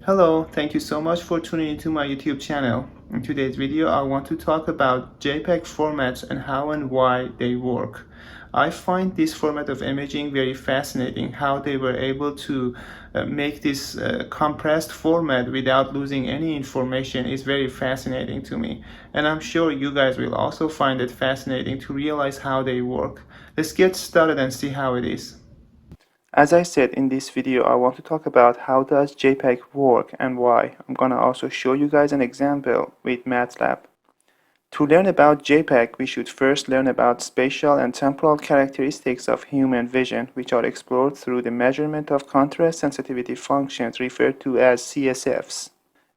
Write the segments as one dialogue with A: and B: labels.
A: Hello, thank you so much for tuning into my YouTube channel. In today's video, I want to talk about JPEG formats and how and why they work. I find this format of imaging very fascinating. How they were able to make this compressed format without losing any information is very fascinating to me. And I'm sure you guys will also find it fascinating to realize how they work. Let's get started and see how it is. As I said in this video, I want to talk about how does JPEG work and why. I'm gonna also show you guys an example with Matlab. To learn about JPEG, we should first learn about spatial and temporal characteristics of human vision, which are explored through the measurement of contrast sensitivity functions referred to as CSFs.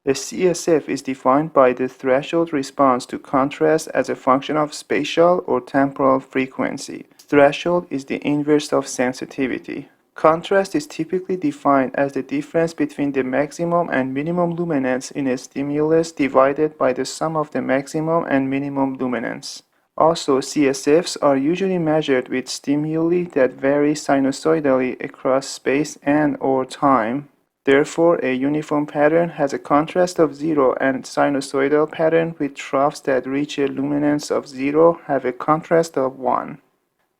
A: A CSF is defined by the threshold response to contrast as a function of spatial or temporal frequency. Threshold is the inverse of sensitivity. Contrast is typically defined as the difference between the maximum and minimum luminance in a stimulus divided by the sum of the maximum and minimum luminance. Also, CSFs are usually measured with stimuli that vary sinusoidally across space and/or time. Therefore, a uniform pattern has a contrast of 0, and sinusoidal pattern with troughs that reach a luminance of 0 have a contrast of 1.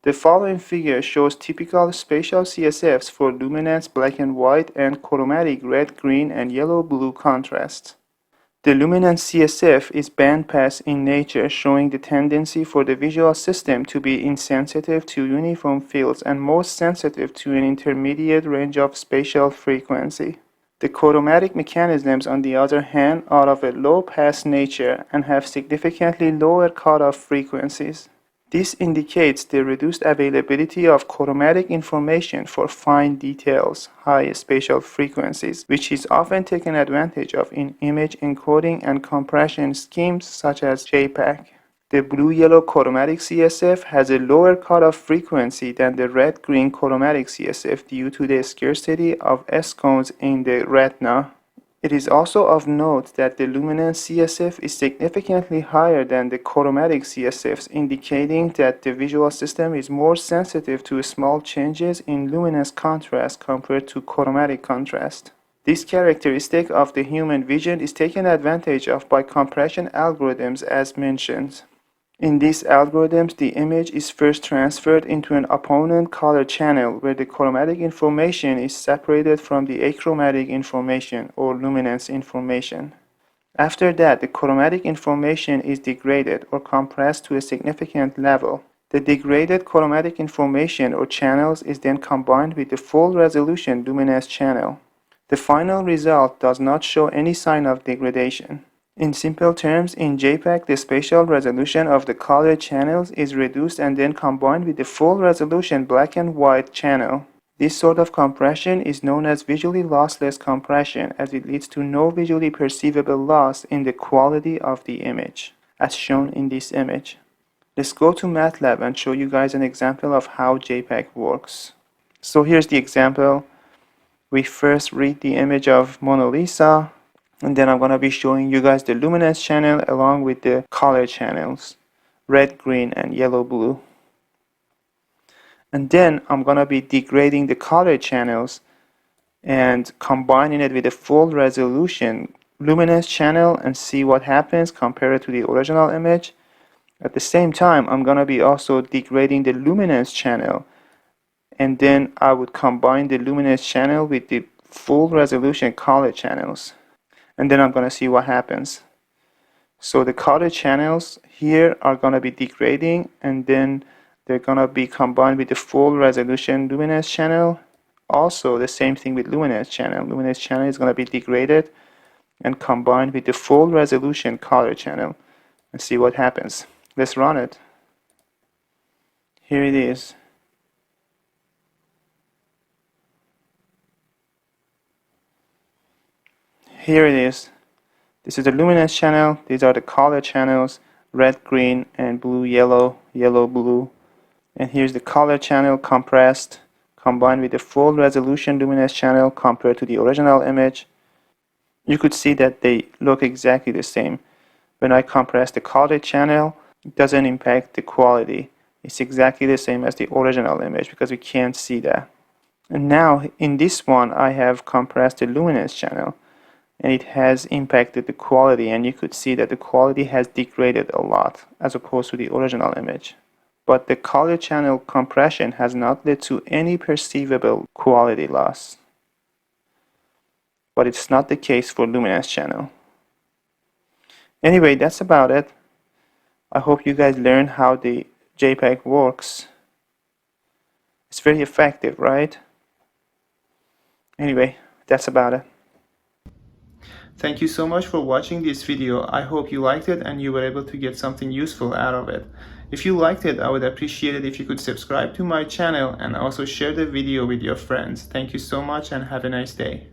A: The following figure shows typical spatial CSFs for luminance black and white and chromatic red, green, and yellow blue contrast. The luminance CSF is bandpass in nature, showing the tendency for the visual system to be insensitive to uniform fields and most sensitive to an intermediate range of spatial frequency. The chromatic mechanisms, on the other hand, are of a low-pass nature and have significantly lower cutoff frequencies. This indicates the reduced availability of chromatic information for fine details, high spatial frequencies, which is often taken advantage of in image encoding and compression schemes such as JPEG. The blue-yellow chromatic CSF has a lower cutoff frequency than the red-green chromatic CSF due to the scarcity of S-cones in the retina. It is also of note that the luminance CSF is significantly higher than the chromatic CSFs, indicating that the visual system is more sensitive to small changes in luminance contrast compared to chromatic contrast. This characteristic of the human vision is taken advantage of by compression algorithms as mentioned. In these algorithms, the image is first transferred into an opponent color channel where the chromatic information is separated from the achromatic information or luminance information. After that, the chromatic information is degraded or compressed to a significant level. The degraded chromatic information or channels is then combined with the full resolution luminance channel. The final result does not show any sign of degradation. In simple terms, in JPEG, the spatial resolution of the color channels is reduced and then combined with the full resolution black and white channel. This sort of compression is known as visually lossless compression, as it leads to no visually perceivable loss in the quality of the image, as shown in this image. Let's go to Matlab and show you guys an example of how JPEG works. So here's the example. We first read the image of Mona Lisa, and then I'm going to be showing you guys the luminance channel along with the color channels, red, green, and yellow, blue. And then I'm going to be degrading the color channels and combining it with a full resolution luminance channel and see what happens compared to the original image. At the same time, I'm going to be also degrading the luminance channel, and then I would combine the luminance channel with the full resolution color channels. And then I'm going to see what happens. So the color channels here are going to be degrading, and then they're going to be combined with the full resolution luminance channel. Also, the same thing with luminance channel. Luminance channel is going to be degraded and combined with the full resolution color channel. And see what happens. Let's run it. Here it is. Here it is. This is the luminance channel. These are the color channels, red, green, and blue, yellow, yellow, blue. And here's the color channel compressed, combined with the full resolution luminance channel compared to the original image. You could see that they look exactly the same. When I compress the color channel, it doesn't impact the quality. It's exactly the same as the original image because we can't see that. And now in this one, I have compressed the luminance channel. and it has impacted the quality, and you could see that the quality has degraded a lot as opposed to the original image. But the color channel compression has not led to any perceivable quality loss. But it's not the case for luminance channel. Anyway, that's about it. I hope you guys learn how the JPEG works. It's very effective, right? Anyway, that's about it. Thank you so much for watching this video. I hope you liked it and you were able to get something useful out of it. If you liked it, I would appreciate it if you could subscribe to my channel and also share the video with your friends. Thank you so much and have a nice day.